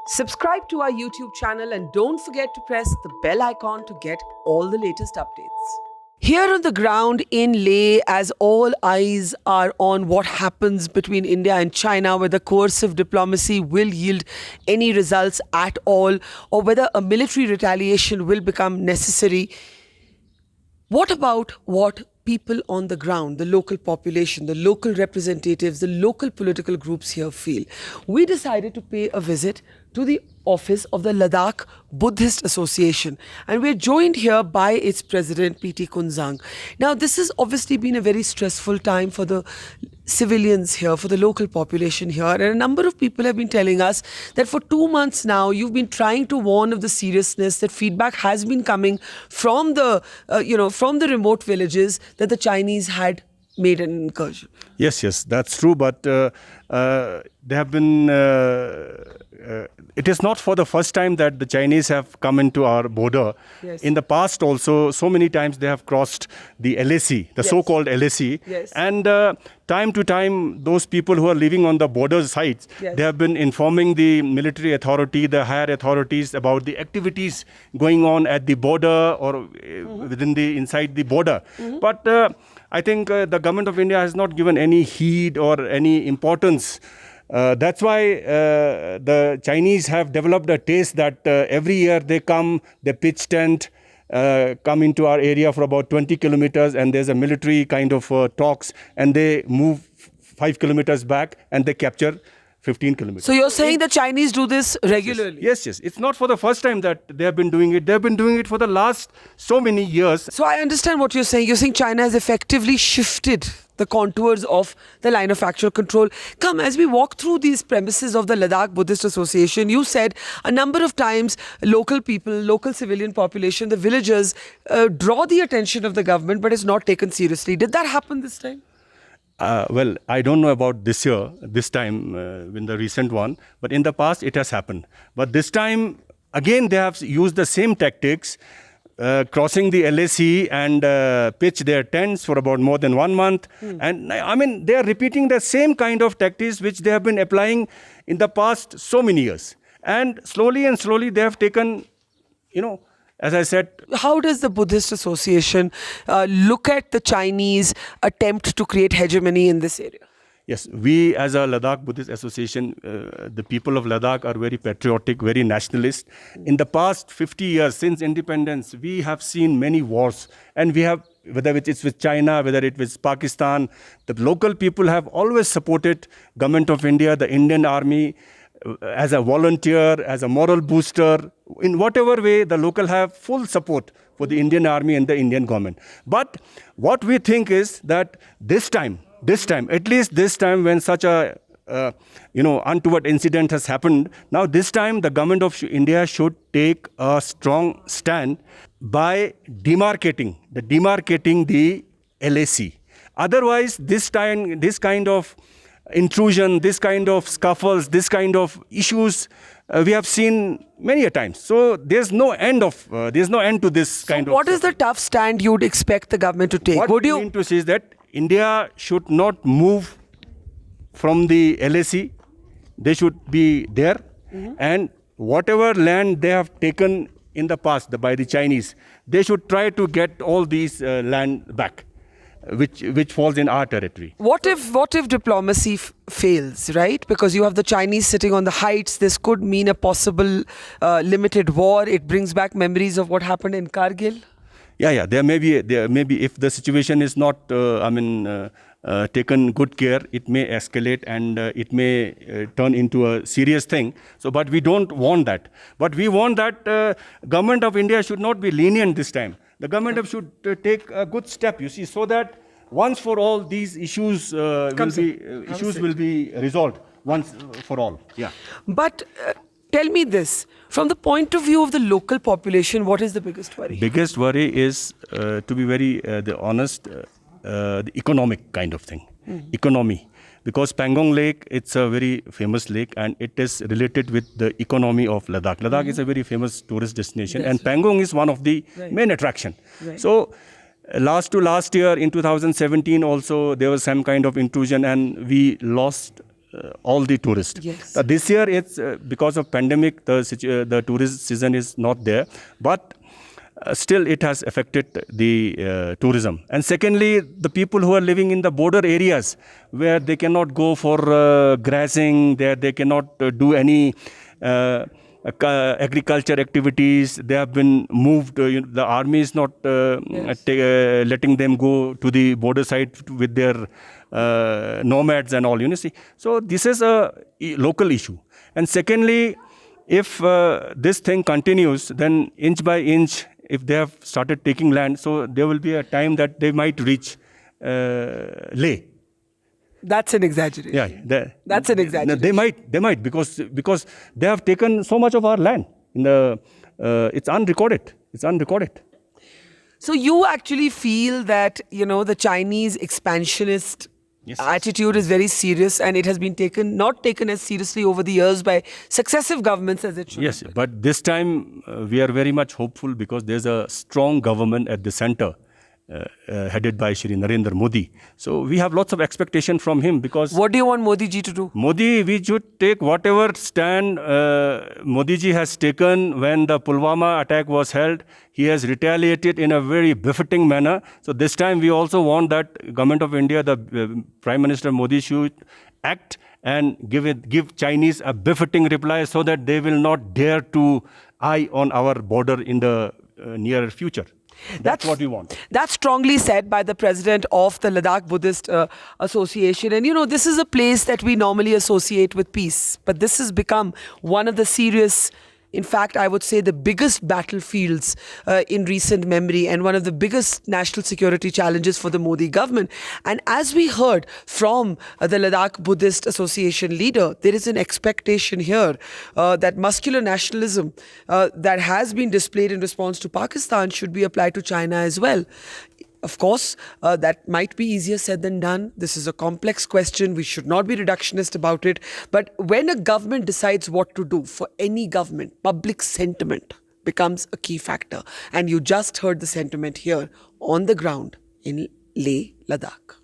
Subscribe to our YouTube channel and don't forget to press the bell icon to get all the latest updates. Here on the ground in Leh, as all eyes are on what happens between India and China, whether coercive diplomacy will yield any results at all, or whether a military retaliation will become necessary. What about what people on the ground, the local population, the local representatives, the local political groups here feel? We decided to pay a visit to the office of the Ladakh Buddhist Association, and we're joined here by its president, P.T. Kunzang. Now, this has obviously been a very stressful time for the civilians here, for the local population here, and a number of people have been telling us that for 2 months now you've been trying to warn of the seriousness, that feedback has been coming from the from the remote villages that the Chinese had made an incursion. Yes, that's true. But they have been. It is not for the first time that the Chinese have come into our border. Yes. In the past, also, so many times they have crossed the LAC, the so-called LAC, Yes. and time to time, those people who are living on the border sites, Yes. they have been informing the military authority, the higher authorities about the activities going on at the border or inside the border. But I think the government of India has not given any heed or any importance. That's why the Chinese have developed a taste that every year they come, they pitch tent, come into our area for about 20 kilometers, and there's a military kind of talks, and they move 5 kilometers back and they capture 15 kilometers. So you're saying the Chinese do this regularly? Yes. It's not for the first time that they have been doing it. They have been doing it for the last so many years. So I understand what you're saying. You're saying China has effectively shifted the contours of the line of actual control. Come, as we walk through these premises of the Ladakh Buddhist Association, you said a number of times local people, local civilian population, the villagers draw the attention of the government, but it's not taken seriously. Did that happen this time? Well, I don't know about this time, in the recent one, but in the past it has happened. But this time, again, they have used the same tactics, crossing the LAC and pitch their tents for about more than 1 month. And I mean, they are repeating the same kind of tactics which they have been applying in the past so many years. And slowly they have taken, as I said. How does the Buddhist Association look at the Chinese attempt to create hegemony in this area? Yes, we as a Ladakh Buddhist Association, the people of Ladakh are very patriotic, very nationalist. In the past 50 years since independence, we have seen many wars, and we have, whether it's with China, whether it was Pakistan, the local people have always supported government of India, the Indian Army, as a volunteer, as a moral booster. In whatever way, the local have full support for the Indian Army and the Indian government. But what we think is that this time, at least this time, when such a untoward incident has happened, now this time the government of India should take a strong stand by demarcating the LAC. Otherwise, this time, this kind of intrusion, this kind of scuffles, this kind of issues, we have seen many a times. So there's no end to this kind of. What is the tough stand you'd expect the government to take? What we mean to say is that India should not move from the LAC. They should be there, and whatever land they have taken in the past by the Chinese, they should try to get all these land back, which falls in our territory. What if diplomacy fails, right? Because you have the Chinese sitting on the heights. This could mean a possible limited war. It brings back memories of what happened in Kargil. Yeah. There may be if the situation is not, taken good care, it may escalate and it may turn into a serious thing. So, but we don't want that. But we want that government of India should not be lenient this time. The government should take a good step, so that once for all these issues will be resolved once for all. Yeah. But tell me this, from the point of view of the local population, what is the biggest worry? Biggest worry is, to be very honest, the economic kind of thing. Economy. Because Pangong Lake, it's a very famous lake, and it is related with the economy of Ladakh. Ladakh is a very famous tourist destination, and Pangong is one of the main attraction. Right. So last year in 2017 also, there was some kind of intrusion, and we lost all the tourists. Yes. This year, it's because of pandemic, the tourist season is not there, but still it has affected the tourism. And secondly, the people who are living in the border areas where they cannot go for grazing, there they cannot do any agriculture activities. They have been moved. The army is not letting them go to the border side with their nomads and all. See, so this is a local issue. And secondly, if this thing continues, then inch by inch, if they have started taking land, so there will be a time that they might reach Leh. That's an exaggeration. Yeah, that's an exaggeration. They might because they have taken so much of our land. It's unrecorded. It's unrecorded. So you actually feel that, the Chinese expansionist attitude is very serious, and it has been not taken as seriously over the years by successive governments as it should. Yes, but this time we are very much hopeful because there's a strong government at the center. Headed by Shri Narendra Modi. So we have lots of expectation from him because... What do you want Modi ji to do? Modi, we should take whatever stand Modi ji has taken when the Pulwama attack was held. He has retaliated in a very befitting manner. So this time we also want that Government of India, the Prime Minister Modi should act and give Chinese a befitting reply so that they will not dare to eye on our border in the near future. That's what we want. That's strongly said by the president of the Ladakh Buddhist Association. And this is a place that we normally associate with peace. But this has become one of the serious, in fact, I would say the biggest battlefields in recent memory, and one of the biggest national security challenges for the Modi government. And as we heard from the Ladakh Buddhist Association leader, there is an expectation here that muscular nationalism that has been displayed in response to Pakistan should be applied to China as well. Of course, that might be easier said than done. This is a complex question. We should not be reductionist about it. But when a government decides what to do, for any government, public sentiment becomes a key factor. And you just heard the sentiment here on the ground in Leh, Ladakh.